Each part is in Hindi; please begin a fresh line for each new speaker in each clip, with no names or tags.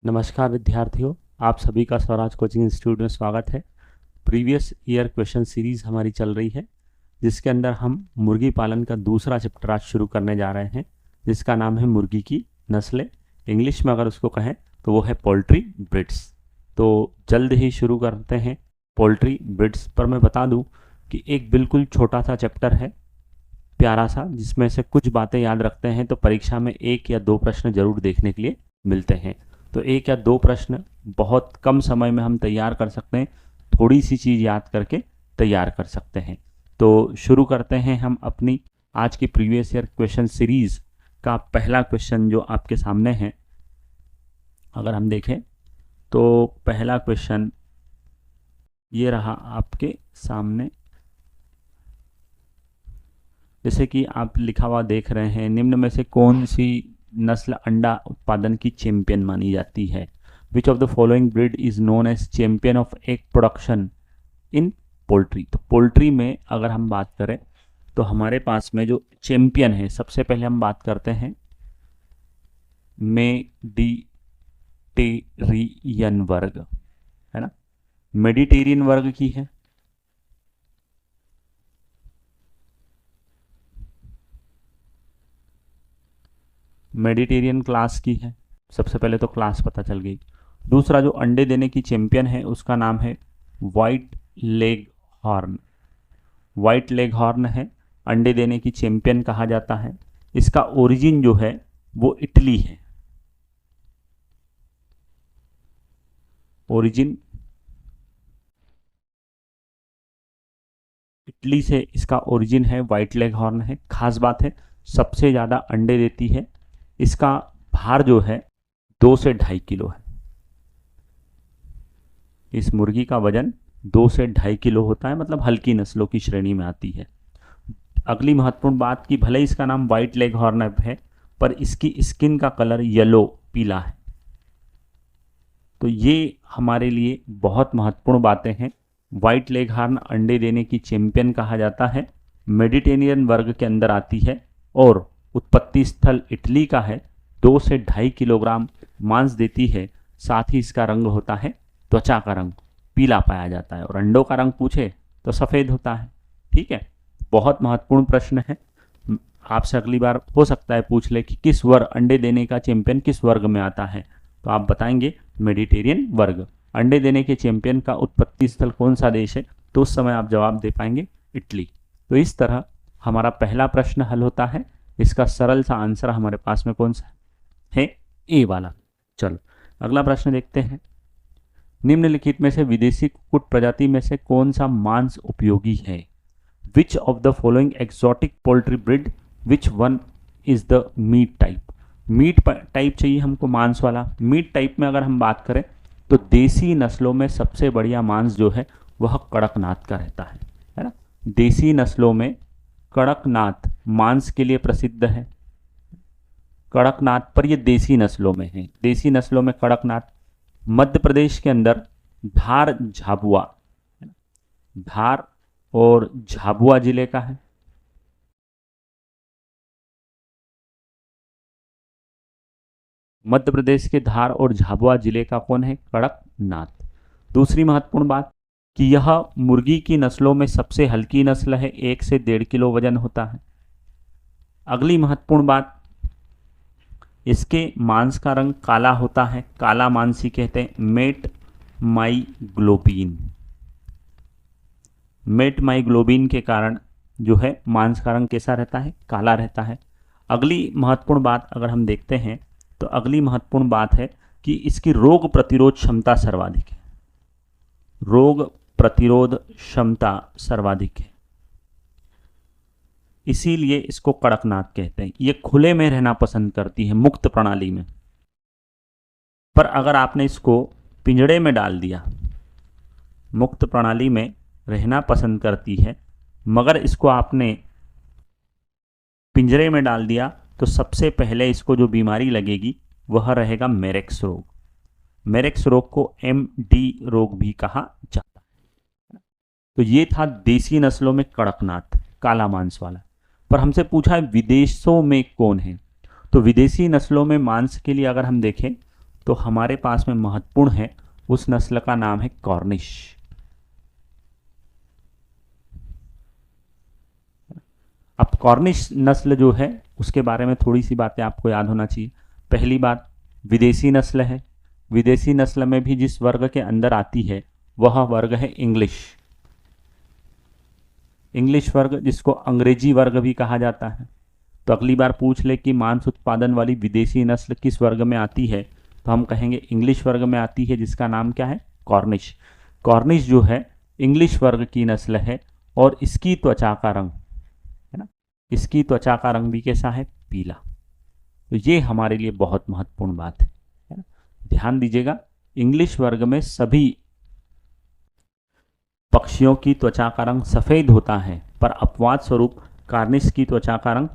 नमस्कार विद्यार्थियों, आप सभी का स्वराज कोचिंग इंस्टीट्यूट में स्वागत है। प्रीवियस ईयर क्वेश्चन सीरीज हमारी चल रही है, जिसके अंदर हम मुर्गी पालन का दूसरा चैप्टर आज शुरू करने जा रहे हैं, जिसका नाम है मुर्गी की नस्लें। इंग्लिश में अगर उसको कहें तो वो है पोल्ट्री ब्रीड्स। तो जल्द ही शुरू करते हैं पोल्ट्री ब्रीड्स पर। मैं बता दूं कि एक बिल्कुल छोटा सा चैप्टर है, प्यारा सा, जिसमें से कुछ बातें याद रखते हैं तो परीक्षा में 1 या 2 प्रश्न जरूर देखने के लिए मिलते हैं। तो 1 या 2 प्रश्न बहुत कम समय में हम तैयार कर सकते हैं, थोड़ी सी चीज़ याद करके तैयार कर सकते हैं। तो शुरू करते हैं हम अपनी आज की प्रीवियस ईयर क्वेश्चन सीरीज का पहला क्वेश्चन जो आपके सामने है। अगर हम देखें तो पहला क्वेश्चन ये रहा आपके सामने, जैसे कि आप लिखा हुआ देख रहे हैं, निम्न में से कौन सी नस्ल अंडा उत्पादन की चैंपियन मानी जाती है? Which of the following breed is known as champion of egg production in poultry. तो पोल्ट्री में अगर हम बात करें तो हमारे पास में जो चैंपियन है, सबसे पहले हम बात करते हैं मेडिटेरियन वर्ग, है ना। मेडिटेरियन वर्ग की है, मेडिटेरियन क्लास की है। सबसे पहले तो क्लास पता चल गई। दूसरा जो अंडे देने की चैंपियन है उसका नाम है white leg horn. White leg horn है, अंडे देने की चैंपियन कहा जाता है। इसका ओरिजिन जो है वो इटली है। ओरिजिन इटली से इसका ओरिजिन है, वाइट लेग हॉर्न है। खास बात है, सबसे ज़्यादा अंडे देती है। इसका भार जो है 2 से 2.5 किलो है। इस मुर्गी का वजन 2 से 2.5 किलो होता है, मतलब हल्की नस्लों की श्रेणी में आती है। अगली महत्वपूर्ण बात कि भले इसका नाम वाइट लेग हॉर्न है, पर इसकी स्किन का कलर येलो पीला है। तो ये हमारे लिए बहुत महत्वपूर्ण बातें हैं। वाइट लेग हॉर्न अंडे देने की चैंपियन कहा जाता है, मेडिटेरियन वर्ग के अंदर आती है और उत्पत्ति स्थल इटली का है। 2 से 2.5 किलोग्राम मांस देती है। साथ ही इसका रंग होता है, त्वचा का रंग पीला पाया जाता है, और अंडों का रंग पूछे तो सफ़ेद होता है। ठीक है, बहुत महत्वपूर्ण प्रश्न है। आपसे अगली बार हो सकता है पूछ ले कि किस वर्ग अंडे देने का चैंपियन किस वर्ग में आता है, तो आप बताएंगे मेडिटेरियन वर्ग। अंडे देने के चैंपियन का उत्पत्ति स्थल कौन सा देश है, तो उस समय आप जवाब दे पाएंगे इटली। तो इस तरह हमारा पहला प्रश्न हल होता है। इसका सरल सा आंसर हमारे पास में कौन सा है? ए वाला। चलो अगला प्रश्न देखते हैं। निम्नलिखित में से विदेशी कुक्कुट प्रजाति में से कौन सा मांस उपयोगी है? Which of the following exotic poultry breed, which one is the meat type. Meat type चाहिए हमको, मांस वाला। मीट टाइप में अगर हम बात करें तो देसी नस्लों में सबसे बढ़िया मांस जो है वह कड़कनाथ का रहता है ना। देसी नस्लों में कड़कनाथ मांस के लिए प्रसिद्ध है। कड़कनाथ, पर ये देसी नस्लों में है। देसी नस्लों में कड़कनाथ। मध्य प्रदेश के अंदर धार झाबुआ, धार और झाबुआ जिले का है। मध्य प्रदेश के धार और झाबुआ जिले का कौन है? कड़कनाथ। दूसरी महत्वपूर्ण बात कि यह मुर्गी की नस्लों में सबसे हल्की नस्ल है, 1 से 1.5 किलो वजन होता है। अगली महत्वपूर्ण बात, इसके मांस का रंग काला होता है, काला मांसी कहते हैं। मेट माइग्लोबिन, मेट माइग्लोबिन के कारण जो है मांस का रंग कैसा रहता है? काला रहता है। अगली महत्वपूर्ण बात अगर हम देखते हैं तो अगली महत्वपूर्ण बात है कि इसकी रोग प्रतिरोध क्षमता सर्वाधिक है। रोग प्रतिरोध क्षमता सर्वाधिक है, इसीलिए इसको कड़कनाथ कहते हैं। ये खुले में रहना पसंद करती है, मुक्त प्रणाली में। पर अगर आपने इसको पिंजड़े में डाल दिया, मुक्त प्रणाली में रहना पसंद करती है, मगर इसको आपने पिंजरे में डाल दिया तो सबसे पहले इसको जो बीमारी लगेगी वह रहेगा मेरेक्स रोग। मेरेक्स रोग को MD रोग भी कहा जाता है। तो ये था देसी नस्लों में कड़कनाथ, काला मांस वाला। पर हमसे पूछा है विदेशों में कौन है, तो विदेशी नस्लों में मांस के लिए अगर हम देखें तो हमारे पास में महत्वपूर्ण है, उस नस्ल का नाम है कॉर्निश। अब कॉर्निश नस्ल जो है उसके बारे में थोड़ी सी बातें आपको याद होना चाहिए। पहली बात, विदेशी नस्ल है। विदेशी नस्ल में भी जिस वर्ग के अंदर आती है वह वर्ग है इंग्लिश। इंग्लिश वर्ग, जिसको अंग्रेजी वर्ग भी कहा जाता है। तो अगली बार पूछ ले कि मांस उत्पादन वाली विदेशी नस्ल किस वर्ग में आती है, तो हम कहेंगे इंग्लिश वर्ग में आती है, जिसका नाम क्या है, कॉर्निश। कॉर्निश जो है इंग्लिश वर्ग की नस्ल है और इसकी त्वचा का रंग है ना, इसकी त्वचा का रंग भी कैसा है, पीला। तो ये हमारे लिए बहुत महत्वपूर्ण बात है ना। ध्यान दीजिएगा, इंग्लिश वर्ग में सभी पक्षियों की त्वचा का रंग सफेद होता है, पर अपवाद स्वरूप कॉर्निश की त्वचा का रंग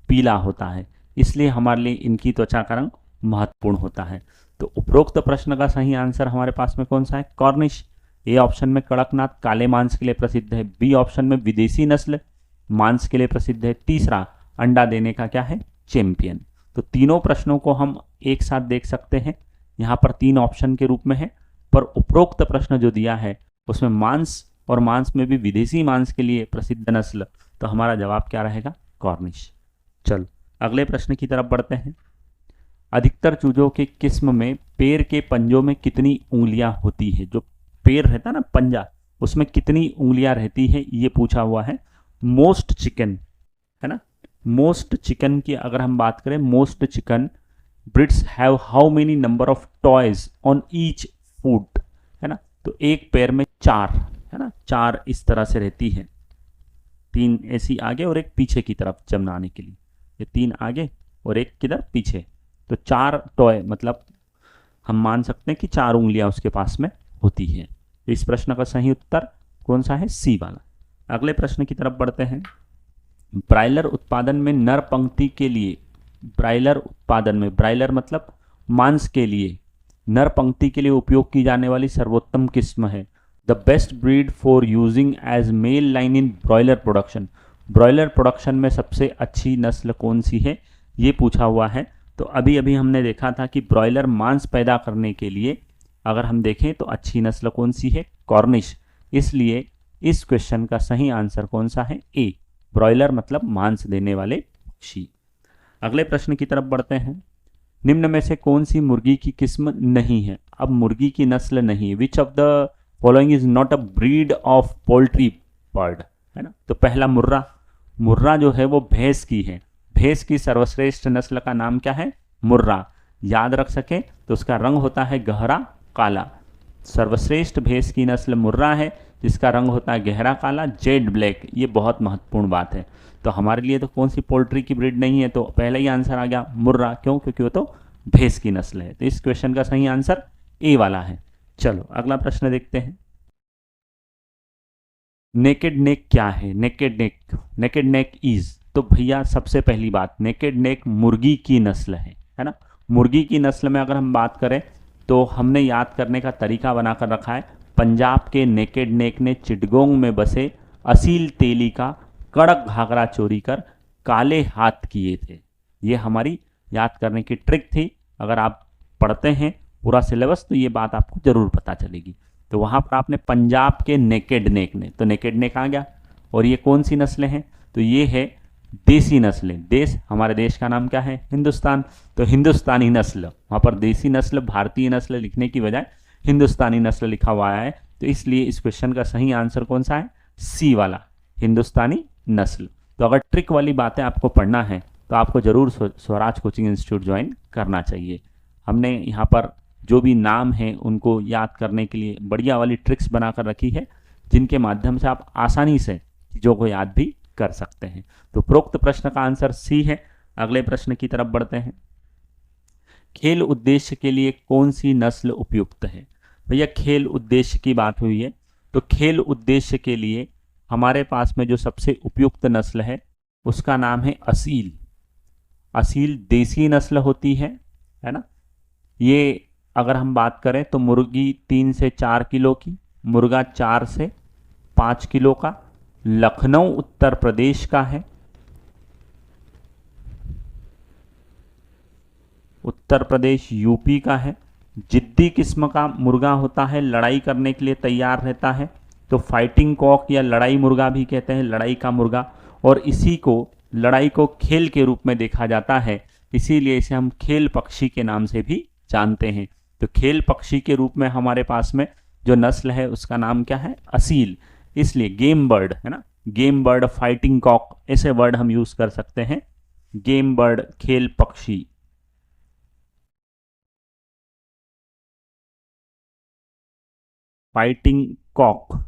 पीला होता है, इसलिए हमारे लिए इनकी त्वचा का रंग महत्वपूर्ण होता है। तो उपरोक्त प्रश्न का सही आंसर हमारे पास में कौन सा है, कॉर्निश। ए ऑप्शन में कड़कनाथ काले मांस के लिए प्रसिद्ध है, बी ऑप्शन में विदेशी नस्ल मांस के लिए प्रसिद्ध है, तीसरा अंडा देने का क्या है, चैंपियन। तो तीनों प्रश्नों को हम एक साथ देख सकते हैं, यहाँ पर 3 ऑप्शन के रूप में है, पर उपरोक्त प्रश्न जो दिया है उसमें मांस और मांस में भी विदेशी मांस के लिए प्रसिद्ध नस्ल, तो हमारा जवाब क्या रहेगा, कॉर्निश। चलो अगले प्रश्न की तरफ बढ़ते हैं। अधिकतर चूजों के किस्म में पैर के पंजों में कितनी उंगलियां होती है, जो पैर रहता है ना पंजा, उसमें कितनी उंगलियां रहती है, ये पूछा हुआ है। मोस्ट चिकन है ना, मोस्ट चिकन की अगर हम बात करें, most chicken breeds have how many number of toys on each foot, है ना। तो एक पैर में 4 है ना, 4 इस तरह से रहती है, 3 ऐसी आगे और एक पीछे की तरफ जमनाने के लिए, ये 3 आगे और एक किधर पीछे, तो 4 टॉय, मतलब हम मान सकते हैं कि 4 उंगलियां उसके पास में होती है। तो इस प्रश्न का सही उत्तर कौन सा है, सी वाला। अगले प्रश्न की तरफ बढ़ते हैं। ब्रायलर उत्पादन में नर पंक्ति के लिए, ब्रायलर उत्पादन में, ब्रायलर मतलब मांस के लिए, नर पंक्ति के लिए उपयोग की जाने वाली सर्वोत्तम किस्म है। The best breed for using as male line in broiler production, broiler production में सबसे अच्छी नस्ल कौन सी है, ये पूछा हुआ है। तो अभी अभी हमने देखा था कि ब्रॉयलर मांस पैदा करने के लिए अगर हम देखें तो अच्छी नस्ल कौन सी है, कॉर्निश। इसलिए इस क्वेश्चन का सही आंसर कौन सा है, ए, ब्रॉयलर मतलब मांस देने वाले पक्षी। अगले प्रश्न की तरफ बढ़ते हैं। निम्न में से कौन सी मुर्गी की किस्म नहीं है, अब मुर्गी की नस्ल नहीं, विच of the following is not a breed of poultry bird, है ना। तो पहला मुर्रा, मुर्रा जो है वो भैंस की है, भैंस की सर्वश्रेष्ठ नस्ल का नाम क्या है, मुर्रा। याद रख सके तो उसका रंग होता है गहरा काला, सर्वश्रेष्ठ भैंस की नस्ल मुर्रा है, जिसका रंग होता है गहरा काला, जेड ब्लैक। ये बहुत महत्वपूर्ण बात है। तो हमारे लिए तो कौन सी पोल्ट्री की ब्रीड नहीं है, तो पहला ही आंसर आ गया मुर्रा, क्यों, क्योंकि वो तो भैंस की नस्ल है। तो इस क्वेश्चन का सही आंसर ए वाला है। चलो अगला प्रश्न देखते हैं। नेकेड नेक क्या है, naked neck, naked neck is, तो भैया सबसे पहली बात, नेकेड नेक मुर्गी की नस्ल है ना। मुर्गी की नस्ल में अगर हम बात करें तो हमने याद करने का तरीका बनाकर रखा है। पंजाब के नेकेड नेक ने चिटगोंग में बसे असील तेली का कड़क घाघरा चोरी कर काले हाथ किए थे। ये हमारी याद करने की ट्रिक थी। अगर आप पढ़ते हैं पूरा सिलेबस तो ये बात आपको जरूर पता चलेगी। तो वहाँ पर आपने पंजाब के नेकेड नेक ने, तो नेकेड नेक आ गया। और ये कौन सी नस्लें हैं, तो ये है देसी नस्लें। देश, हमारे देश का नाम क्या है, हिंदुस्तान, तो हिंदुस्तानी नस्ल, वहाँ पर देसी नस्ल भारतीय नस्ल लिखने की बजाय हिंदुस्तानी नस्ल लिखा हुआ है। तो इसलिए इस क्वेश्चन का सही आंसर कौन सा है, सी वाला, हिंदुस्तानी नस्ल। तो अगर ट्रिक वाली बातें आपको पढ़ना है तो आपको जरूर स्वराज कोचिंग इंस्टीट्यूट ज्वाइन करना चाहिए। हमने यहाँ पर जो भी नाम हैं उनको याद करने के लिए बढ़िया वाली ट्रिक्स बनाकर रखी है, जिनके माध्यम से आप आसानी से चीज़ों को याद भी कर सकते हैं। तो प्रोक्त प्रश्न का आंसर सी है। अगले प्रश्न की तरफ बढ़ते हैं। खेल उद्देश्य के लिए कौन सी नस्ल उपयुक्त है, भैया खेल उद्देश्य की बात हुई है तो खेल उद्देश्य के लिए हमारे पास में जो सबसे उपयुक्त नस्ल है उसका नाम है असील। असील देसी नस्ल होती है ना। ये अगर हम बात करें तो मुर्गी 3 से 4 किलो की, मुर्गा 4 से 5 किलो का, लखनऊ उत्तर प्रदेश का है, उत्तर प्रदेश यूपी का है, जिद्दी किस्म का मुर्गा होता है, लड़ाई करने के लिए तैयार रहता है, तो फाइटिंग कॉक या लड़ाई मुर्गा भी कहते हैं, लड़ाई का मुर्गा। और इसी को लड़ाई को खेल के रूप में देखा जाता है, इसीलिए इसे हम खेल पक्षी के नाम से भी जानते हैं। तो खेल पक्षी के रूप में हमारे पास में जो नस्ल है उसका नाम क्या है? असील। इसलिए गेम बर्ड है ना, गेम बर्ड, फाइटिंग कॉक, ऐसे वर्ड हम यूज कर सकते हैं। गेम बर्ड, खेल पक्षी। फाइटिंग कॉक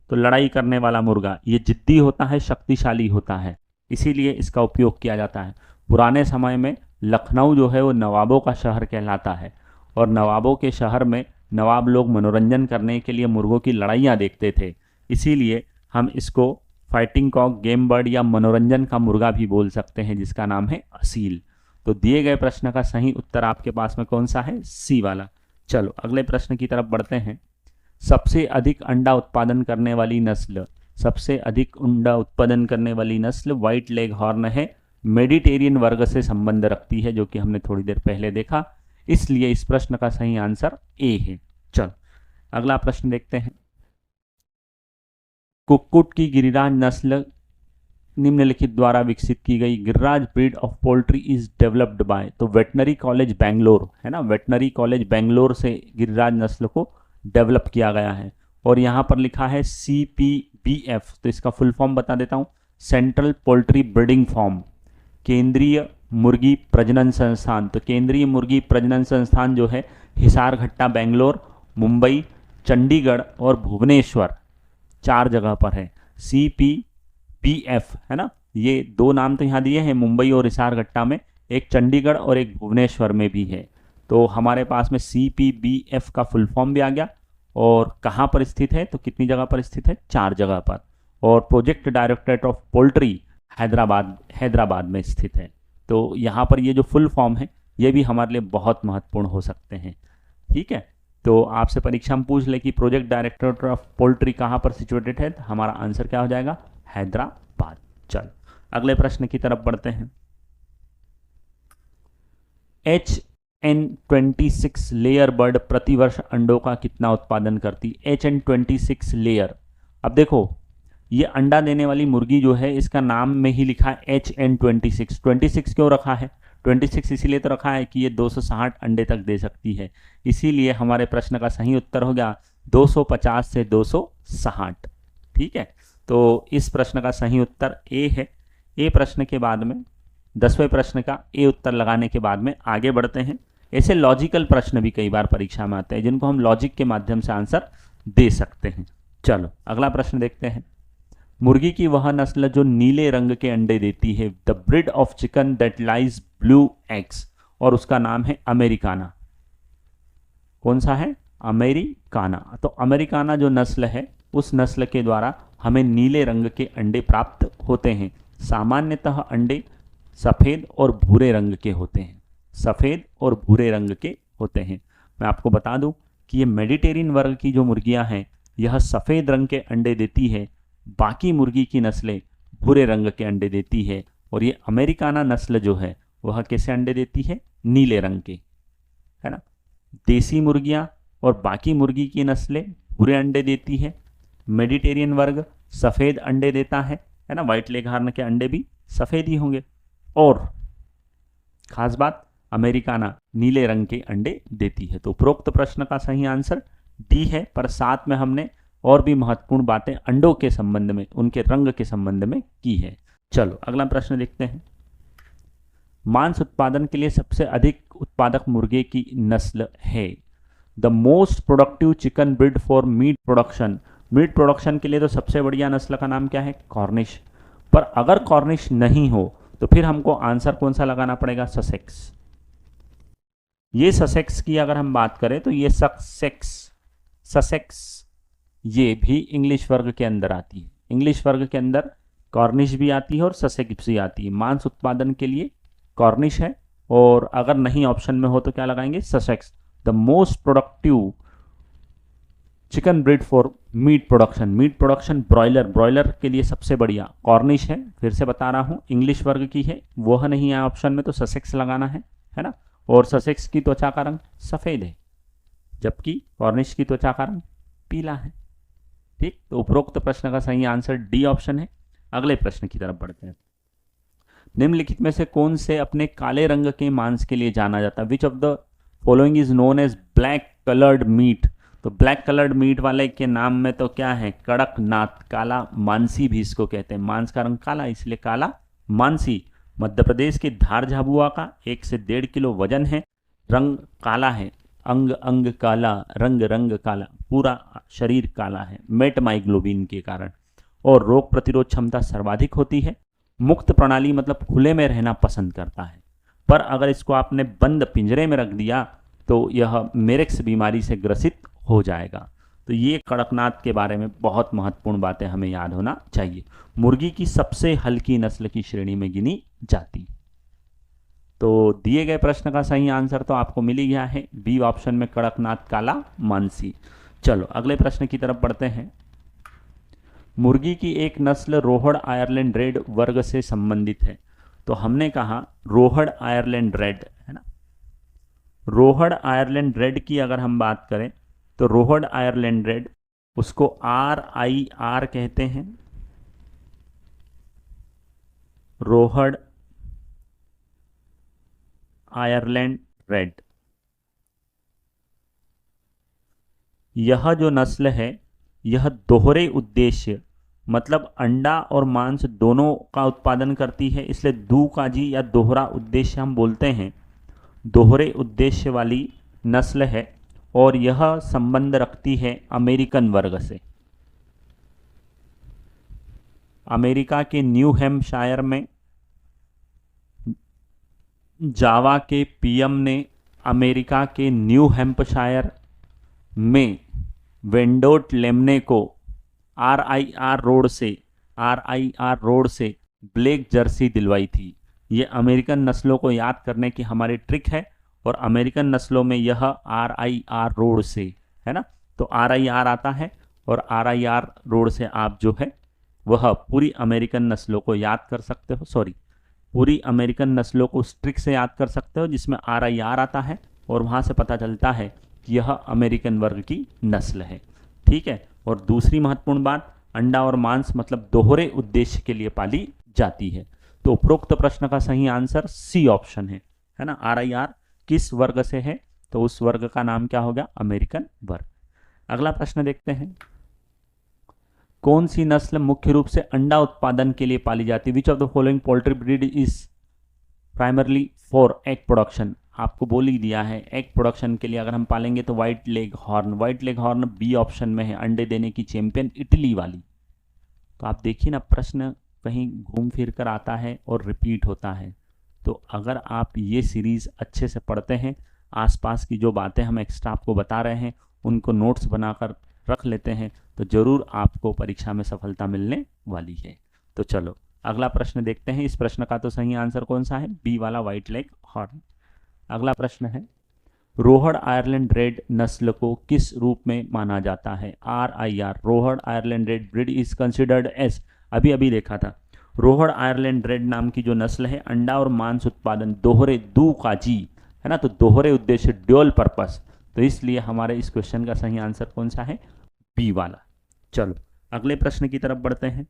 तो लड़ाई करने वाला मुर्गा, ये जिद्दी होता है, शक्तिशाली होता है, इसीलिए इसका उपयोग किया जाता है। पुराने समय में लखनऊ जो है वो नवाबों का शहर कहलाता है, और नवाबों के शहर में नवाब लोग मनोरंजन करने के लिए मुर्गों की लड़ाइयाँ देखते थे, इसीलिए हम इसको फाइटिंग कॉक, गेम बर्ड या मनोरंजन का मुर्गा भी बोल सकते हैं, जिसका नाम है असील। तो दिए गए प्रश्न का सही उत्तर आपके पास में कौन सा है? सी वाला। चलो अगले प्रश्न की तरफ बढ़ते हैं। सबसे अधिक अंडा उत्पादन करने वाली नस्ल, सबसे अधिक अंडा उत्पादन करने वाली नस्ल व्हाइट लेग हॉर्न है, मेडिटेरियन वर्ग से संबंध रखती है, जो कि हमने थोड़ी देर पहले देखा, इसलिए इस प्रश्न का सही आंसर ए है। चलो अगला प्रश्न देखते हैं। कुक्कुट की गिरिराज नस्ल निम्नलिखित द्वारा विकसित की गई Giriraj breed of poultry is developed by, तो वेटनरी कॉलेज बेंगलोर है ना, वेटनरी कॉलेज बेंगलोर से गिरिराज नस्ल को डेवलप किया गया है। और यहाँ पर लिखा है CPBF, तो इसका फुल फॉर्म बता देता हूँ, सेंट्रल पोल्ट्री ब्रीडिंग फार्म, केंद्रीय मुर्गी प्रजनन संस्थान। तो केंद्रीय मुर्गी प्रजनन संस्थान जो है हिसारघट्टा, बेंगलोर, मुंबई, चंडीगढ़ और भुवनेश्वर, 4 जगह पर है। CPBF है ना, ये 2 नाम तो यहाँ दिए हैं, मुंबई और हिसारघट्टा में, एक चंडीगढ़ और एक भुवनेश्वर में भी है। तो हमारे पास में CPBF का फुल फॉर्म भी आ गया। और कहाँ पर स्थित है? तो कितनी जगह पर स्थित है? 4 जगह पर। और project directorate of poultry Hyderabad में स्थित है। तो यहाँ पर ये जो फुल फॉर्म है ये भी हमारे लिए बहुत महत्वपूर्ण हो सकते हैं। ठीक है, तो आपसे परीक्षा में पूछ ले कि प्रोजेक्ट डायरेक्टरेट ऑफ पोल्ट्री कहाँ पर सिचुएटेड है, तो हमारा आंसर क्या हो जाएगा? हैदराबाद। चल अगले प्रश्न की तरफ बढ़ते हैं। HN26 लेयर बर्ड प्रतिवर्ष अंडों का कितना उत्पादन करती? HN26 layer. अब देखो ये अंडा देने वाली मुर्गी जो है, इसका नाम में ही लिखा है HN26। 26 क्यों रखा है? 26 इसीलिए तो रखा है कि ये 260 अंडे तक दे सकती है, इसीलिए हमारे प्रश्न का सही उत्तर हो गया 250 से 260। ठीक है, तो इस प्रश्न का सही उत्तर ए है। ए प्रश्न के बाद में 10वें प्रश्न का ए उत्तर लगाने के बाद में आगे बढ़ते हैं। ऐसे लॉजिकल प्रश्न भी कई बार परीक्षा में आते हैं, जिनको हम लॉजिक के माध्यम से आंसर दे सकते हैं। चलो अगला प्रश्न देखते हैं। मुर्गी की वह नस्ल जो नीले रंग के अंडे देती है, the breed of chicken that lies blue eggs, और उसका नाम है अमेरिकाना। कौन सा है? अमेरिकाना। तो अमेरिकाना जो नस्ल है, उस नस्ल के द्वारा हमें नीले रंग के अंडे प्राप्त होते हैं। सामान्यतः अंडे सफ़ेद और भूरे रंग के होते हैं, सफ़ेद और भूरे रंग के होते हैं। मैं आपको बता दूं कि ये मेडिटेरियन वर्ग की जो मुर्गियां हैं, यह सफ़ेद रंग के अंडे देती है, बाकी मुर्गी की नस्लें भूरे रंग के अंडे देती है। और ये अमेरिकाना नस्ल जो है वह कैसे अंडे देती है? नीले रंग के, है ना। देसी मुर्गियां और बाकी मुर्गी की नस्लें भूरे अंडे देती है। मेडिटेरियन वर्ग सफ़ेद अंडे देता है ना, वाइट लेग हॉर्न के अंडे भी सफ़ेद ही होंगे। और खास बात, अमेरिकाना नीले रंग के अंडे देती है। तो उपरोक्त प्रश्न का सही आंसर डी है, पर साथ में हमने और भी महत्वपूर्ण बातें अंडों के संबंध में, उनके रंग के संबंध में की है। चलो अगला प्रश्न देखते हैं। मांस उत्पादन के लिए सबसे अधिक उत्पादक मुर्गे की नस्ल है। The most productive chicken breed for meat production. Meat production के लिए तो सबसे बढ़िया नस्ल का नाम क्या है? कॉर्निश। पर अगर कॉर्निश नहीं हो तो फिर हमको आंसर कौन सा लगाना पड़ेगा? ससेक्स। ये ससेक्स की अगर हम बात करें तो ये ससेक्स ये भी इंग्लिश वर्ग के अंदर आती है। इंग्लिश वर्ग के अंदर कॉर्निश भी आती है और ससेक्स भी आती है। मांस उत्पादन के लिए कॉर्निश है, और अगर नहीं ऑप्शन में हो तो क्या लगाएंगे? Sussex. The most productive chicken breed for meat production. Meat production broiler के लिए सबसे बढ़िया कॉर्निश है। फिर से बता रहा हूँ, इंग्लिश वर्ग की है, वह नहीं है ऑप्शन में, तो ससेक्स लगाना है ना। और ससेक्स की त्वचा का रंग सफ़ेद है, जबकि कॉर्निश की त्वचा का रंग पीला है। ठीक, तो उपरोक्त प्रश्न का सही आंसर डी ऑप्शन है। अगले प्रश्न की तरफ बढ़ते हैं। निम्नलिखित में से कौन से अपने काले रंग के मांस के लिए जाना जाता है? Which of the following is known as black coloured meat? तो ब्लैक कलर्ड मीट वाले के नाम में तो क्या है? कड़कनाथ, काला मांसी भी इसको कहते हैं। मांस का रंग काला, इसलिए काला मांसी। मध्य प्रदेश के धार झाबुआ का 1 से 1.5 किलो वजन है। रंग काला है, अंग अंग काला, रंग रंग काला, पूरा शरीर काला है मेटमाइग्लोबिन के कारण। और रोग प्रतिरोध क्षमता सर्वाधिक होती है। मुक्त प्रणाली मतलब खुले में रहना पसंद करता है। पर अगर इसको आपने बंद पिंजरे में रख दिया तो यह मेरेक्स बीमारी से ग्रसित हो जाएगा। तो ये कड़कनाथ के बारे में बहुत महत्वपूर्ण बातें हमें याद होना चाहिए। मुर्गी की सबसे हल्की नस्ल की श्रेणी में गिनी जाती। तो दिए गए प्रश्न का सही आंसर तो आपको मिल ही गया है, बी ऑप्शन में कड़कनाथ काला मांसी। चलो अगले प्रश्न की तरफ बढ़ते हैं। मुर्गी की एक नस्ल रोहड़ आयरलैंड रेड वर्ग से संबंधित है। तो हमने कहा रोहड़ आयरलैंड रेड है ना। रोहड़ आयरलैंड रेड की अगर हम बात करें तो रोहड़ आयरलैंड रेड, उसको RIR कहते हैं, रोहड़ आयरलैंड रेड। यह जो नस्ल है यह दोहरे उद्देश्य मतलब अंडा और मांस दोनों का उत्पादन करती है, इसलिए दुकाजी या दोहरा उद्देश्य हम बोलते हैं। दोहरे उद्देश्य वाली नस्ल है और यह संबंध रखती है अमेरिकन वर्ग से। अमेरिका के न्यू हैम्पशायर में जावा के PM ने अमेरिका के न्यू हैम्पशायर में वेंडोट लेमने को RIR रोड से ब्लैक जर्सी दिलवाई थी। ये अमेरिकन नस्लों को याद करने की हमारी ट्रिक है और अमेरिकन नस्लों में यह RIR रोड से है ना। तो RIR आता है और RIR रोड से आप जो है वह पूरी अमेरिकन नस्लों को याद कर सकते हो, पूरी अमेरिकन नस्लों को उस ट्रिक से याद कर सकते हो जिसमें RIR आता है और वहाँ से पता चलता है कि यह अमेरिकन वर्ग की नस्ल है। ठीक है, और दूसरी महत्वपूर्ण बात, अंडा और मांस मतलब दोहरे उद्देश्य के लिए पाली जाती है। तो उपरोक्त प्रश्न का सही आंसर सी ऑप्शन है ना। RIR किस वर्ग से है? तो उस वर्ग का नाम क्या हो गया? अमेरिकन वर्ग। अगला प्रश्न देखते हैं। कौन सी नस्ल मुख्य रूप से अंडा उत्पादन के लिए पाली जाती है? Which of the following poultry breed is primarily for egg production? आपको बोल ही दिया है, एग प्रोडक्शन के लिए अगर हम पालेंगे तो white leghorn B option में है, अंडे देने की चैंपियन इटली वाली। तो आप देखिए ना, प्रश्न कहीं घूम फिर कर आता है और रिपीट होता है। तो अगर आप ये सीरीज़ अच्छे से पढ़ते हैं, आसपास की जो बातें हम एक्स्ट्रा आपको बता रहे हैं उनको नोट्स बनाकर रख लेते हैं, तो ज़रूर आपको परीक्षा में सफलता मिलने वाली है। तो चलो अगला प्रश्न देखते हैं। इस प्रश्न का तो सही आंसर कौन सा है? बी वाला व्हाइट लेग हॉर्न। अगला प्रश्न है, रोहड़ आयरलैंड रेड नस्ल को किस रूप में माना जाता है? RIR Rhode Island Red breed is considered as, अभी देखा था। रोहड़ आयरलैंड रेड नाम की जो नस्ल है अंडा और मांस उत्पादन दोहरे दुकाजी है ना, तो दोहरे उद्देश्य ड्यूअल पर्पस। तो इसलिए हमारे इस क्वेश्चन का सही आंसर कौन सा है? बी वाला। चलो अगले प्रश्न की तरफ बढ़ते हैं।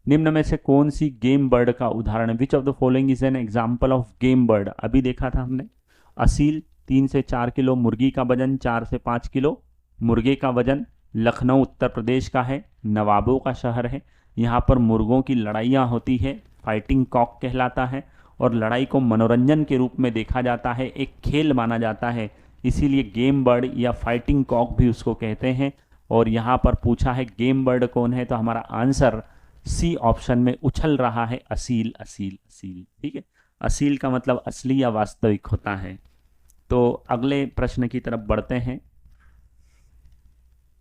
निम्न में से कौन सी गेम बर्ड का उदाहरण है? Which of the following is an example of game bird? अभी देखा था हमने। असील 3 से 4 किलो, मुर्गी का वजन 4 से 5 किलो। मुर्गे का वजन लखनऊ उत्तर प्रदेश का है, नवाबों का शहर है। यहाँ पर मुर्गों की लड़ाइयाँ होती है, फाइटिंग कॉक कहलाता है। और लड़ाई को मनोरंजन के रूप में देखा जाता है, एक खेल माना जाता है, इसीलिए गेम बर्ड या फाइटिंग कॉक भी उसको कहते हैं। और यहाँ पर पूछा है गेम बर्ड कौन है, तो हमारा आंसर सी ऑप्शन में उछल रहा है, असील असील असील। ठीक है, असील का मतलब असली या वास्तविक होता है। तो अगले प्रश्न की तरफ बढ़ते हैं।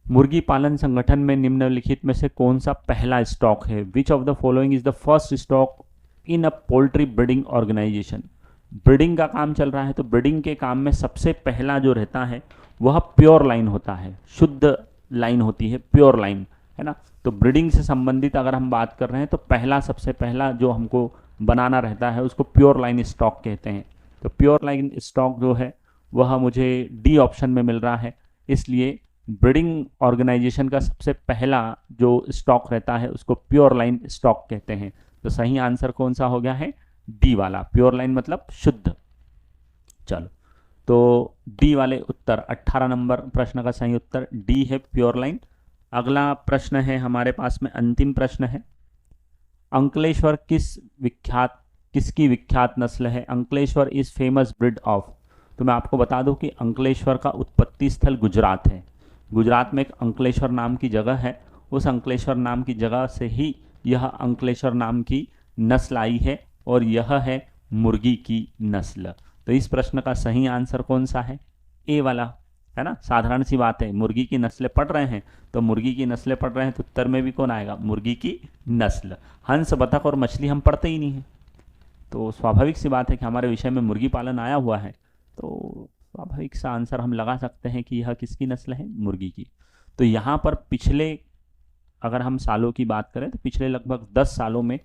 मुर्गी पालन संगठन में निम्नलिखित में से कौन सा पहला स्टॉक है? Which of the following is the first stock in a poultry breeding organisation? Breeding का काम चल रहा है, तो ब्रीडिंग के काम में सबसे पहला जो रहता है वह प्योर लाइन होता है, शुद्ध लाइन होती है, प्योर लाइन है ना। तो ब्रीडिंग से संबंधित अगर हम बात कर रहे हैं तो सबसे पहला जो हमको बनाना रहता है उसको प्योर लाइन स्टॉक कहते हैं। तो प्योर लाइन स्टॉक जो है वह मुझे डी ऑप्शन में मिल रहा है। इसलिए ब्रीडिंग ऑर्गेनाइजेशन का सबसे पहला जो स्टॉक रहता है उसको प्योर लाइन स्टॉक कहते हैं। तो सही आंसर कौन सा हो गया है? डी वाला, प्योर लाइन मतलब शुद्ध। चलो, तो डी वाले उत्तर 18 नंबर प्रश्न का सही उत्तर डी है, प्योर लाइन। अगला प्रश्न है हमारे पास में, अंतिम प्रश्न है, अंकलेश्वर किसकी विख्यात नस्ल है? Ankleshwar is famous breed of. तो मैं आपको बता दूं कि अंकलेश्वर का उत्पत्ति स्थल गुजरात है। गुजरात में एक अंकलेश्वर नाम की जगह है, उस अंकलेश्वर नाम की जगह से ही यह अंकलेश्वर नाम की नस्ल आई है और यह है मुर्गी की नस्ल। तो इस प्रश्न का सही आंसर कौन सा है? ए वाला, है ना। साधारण सी बात है, मुर्गी की नस्लें पढ़ रहे हैं तो मुर्गी की नस्लें पढ़ रहे हैं तो उत्तर में भी कौन आएगा? मुर्गी की नस्ल। हंस, बतख और मछली हम पढ़ते ही नहीं हैं, तो स्वाभाविक सी बात है कि हमारे विषय में मुर्गी पालन आया हुआ है, तो स्वाभाविक सा आंसर हम लगा सकते हैं कि यह किसकी नस्ल है? मुर्गी की। तो यहाँ पर पिछले, अगर हम सालों की बात करें तो पिछले लगभग 10 सालों में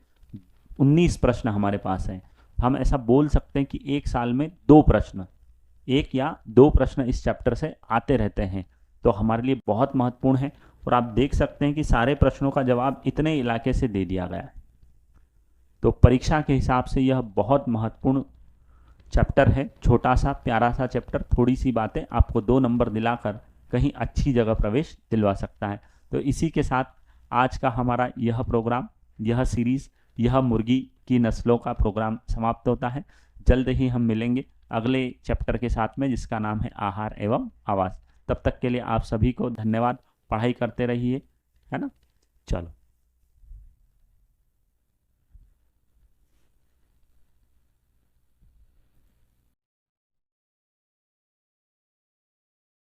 19 प्रश्न हमारे पास हैं। हम ऐसा बोल सकते हैं कि एक साल में 2 प्रश्न, 1 या 2 प्रश्न इस चैप्टर से आते रहते हैं, तो हमारे लिए बहुत महत्वपूर्ण है। और आप देख सकते हैं कि सारे प्रश्नों का जवाब इतने इलाके से दे दिया गया है, तो परीक्षा के हिसाब से यह बहुत महत्वपूर्ण चैप्टर है। छोटा सा प्यारा सा चैप्टर, थोड़ी सी बातें आपको 2 नंबर दिलाकर कहीं अच्छी जगह प्रवेश दिलवा सकता है। तो इसी के साथ आज का हमारा यह प्रोग्राम, यह सीरीज, यह मुर्गी की नस्लों का प्रोग्राम समाप्त होता है। जल्द ही हम मिलेंगे अगले चैप्टर के साथ में, जिसका नाम है आहार एवं आवास। तब तक के लिए आप सभी को धन्यवाद। पढ़ाई करते रहिए, है ना। चलो।